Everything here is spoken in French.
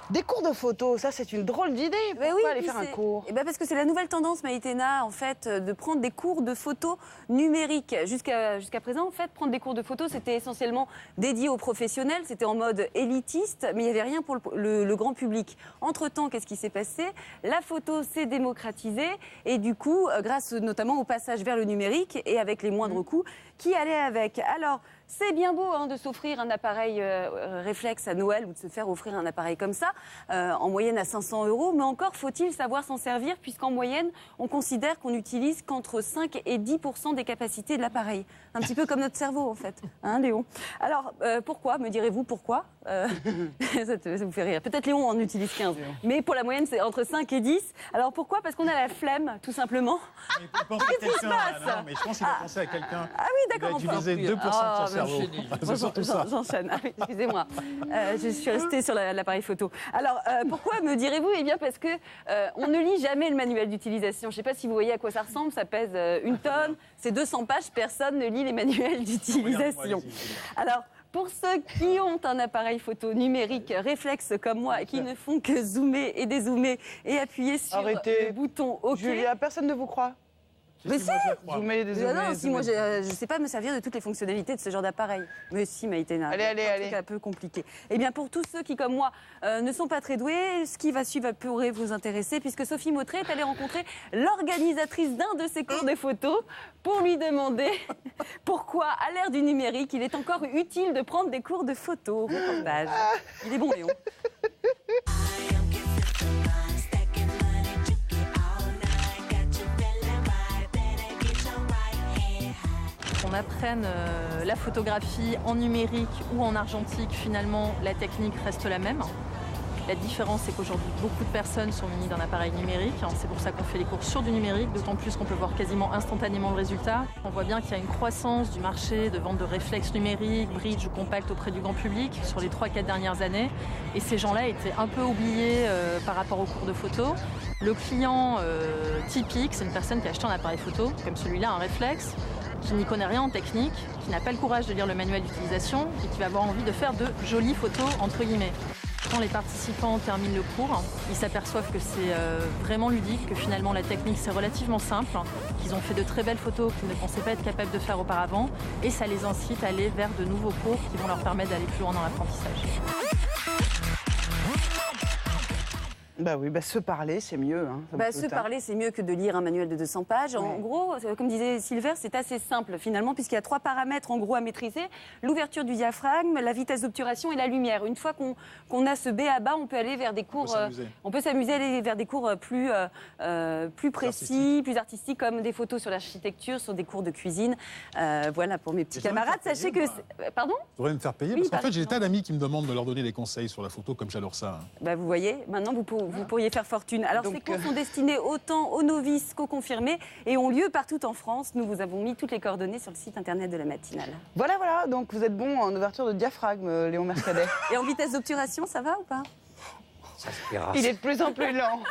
Des cours de photo, ça c'est une drôle d'idée. Pourquoi aller faire un cours? Parce que c'est la nouvelle tendance, Maïtena, en fait, de prendre des cours de photo numériques. Jusqu'à présent, en fait, prendre des cours de photo, c'était essentiellement dédié aux professionnels, c'était en mode élitiste, mais il n'y avait rien pour le grand public. Entre-temps, qu'est-ce qui s'est passé? La photo s'est démocratisée et du coup, grâce notamment au passage vers le numérique et avec les moindres coûts qui allaient avec. Alors, c'est bien beau de s'offrir un appareil réflexe à Noël ou de se faire offrir un appareil comme ça, en moyenne à 500 €, mais encore faut-il savoir s'en servir puisqu'en moyenne, on considère qu'on n'utilise qu'entre 5 et 10% des capacités de l'appareil. Un petit peu comme notre cerveau en fait, hein Léon? Alors, pourquoi, me direz-vous, pourquoi ça vous fait rire. Peut-être Léon en utilise 15, mais pour la moyenne, c'est entre 5 et 10. Alors pourquoi? Parce qu'on a la flemme, tout simplement. Mais il pense à quelqu'un. Non, mais je pense qu'il a pensé à quelqu'un. Ah oui, d'accord. Il a utilisé 2% de son cerveau. C'est surtout ça. J'enchaîne. Ah oui, excusez-moi. Je suis restée sur l'appareil photo. Alors, pourquoi me direz-vous? Eh bien, parce que on ne lit jamais le manuel d'utilisation. Je ne sais pas si vous voyez à quoi ça ressemble. Ça pèse 1 tonne. C'est 200 pages. Personne ne lit les manuels d'utilisation. Alors, pour ceux qui ont un appareil photo numérique réflexe comme moi et qui ne font que zoomer et dézoomer et appuyer sur le bouton OK. Julia, personne ne vous croit? Mais si! Zoomer, dézoomer, Non, si, moi zoomer. je ne sais pas me servir de toutes les fonctionnalités de ce genre d'appareil. Mais si, Maïtena. Allez. C'est un peu compliqué. Eh bien, pour tous ceux qui, comme moi, ne sont pas très doués, ce qui va suivre pourrait vous intéresser, puisque Sophie Mautré est allée rencontrer l'organisatrice d'un de ses cours de photo pour lui demander pourquoi, à l'ère du numérique, il est encore utile de prendre des cours de photo. Reportage. Il est bon, Léon. Qu'on apprenne la photographie en numérique ou en argentique, finalement, la technique reste la même. La différence, c'est qu'aujourd'hui, beaucoup de personnes sont munies d'un appareil numérique. C'est pour ça qu'on fait les cours sur du numérique, d'autant plus qu'on peut voir quasiment instantanément le résultat. On voit bien qu'il y a une croissance du marché de vente de réflexes numériques, bridge ou compact auprès du grand public sur les 3-4 dernières années. Et ces gens-là étaient un peu oubliés par rapport aux cours de photo. Le client typique, c'est une personne qui a acheté un appareil photo, comme celui-là, un réflexe, qui n'y connaît rien en technique, qui n'a pas le courage de lire le manuel d'utilisation et qui va avoir envie de faire de jolies photos, entre guillemets. Quand les participants terminent le cours, ils s'aperçoivent que c'est vraiment ludique, que finalement la technique c'est relativement simple, qu'ils ont fait de très belles photos qu'ils ne pensaient pas être capables de faire auparavant et ça les incite à aller vers de nouveaux cours qui vont leur permettre d'aller plus loin dans l'apprentissage. Bah oui, se parler, c'est mieux. Se parler, c'est mieux que de lire un manuel de 200 pages. En gros, comme disait Silver, c'est assez simple finalement, puisqu'il y a 3 paramètres en gros à maîtriser. L'ouverture du diaphragme, la vitesse d'obturation et la lumière. Une fois qu'on a ce B à bas, on peut aller vers des cours... On peut s'amuser à aller vers des cours plus précis, plus artistiques, comme des photos sur l'architecture, sur des cours de cuisine. Voilà, pour mes petits camarades, sachez que... Pardon? Vous devriez me faire payer, parce qu'en fait, j'ai des tas d'amis qui me demandent de leur donner des conseils sur la photo, comme j'adore ça. Vous voyez, maintenant, vous pourriez faire fortune. Alors, ces cours sont destinés autant aux novices qu'aux confirmés et ont lieu partout en France. Nous vous avons mis toutes les coordonnées sur le site internet de la matinale. Voilà, donc vous êtes bon en ouverture de diaphragme, Léon Mercadet. Et en vitesse d'obturation, ça va ou pas? Il est de plus en plus lent.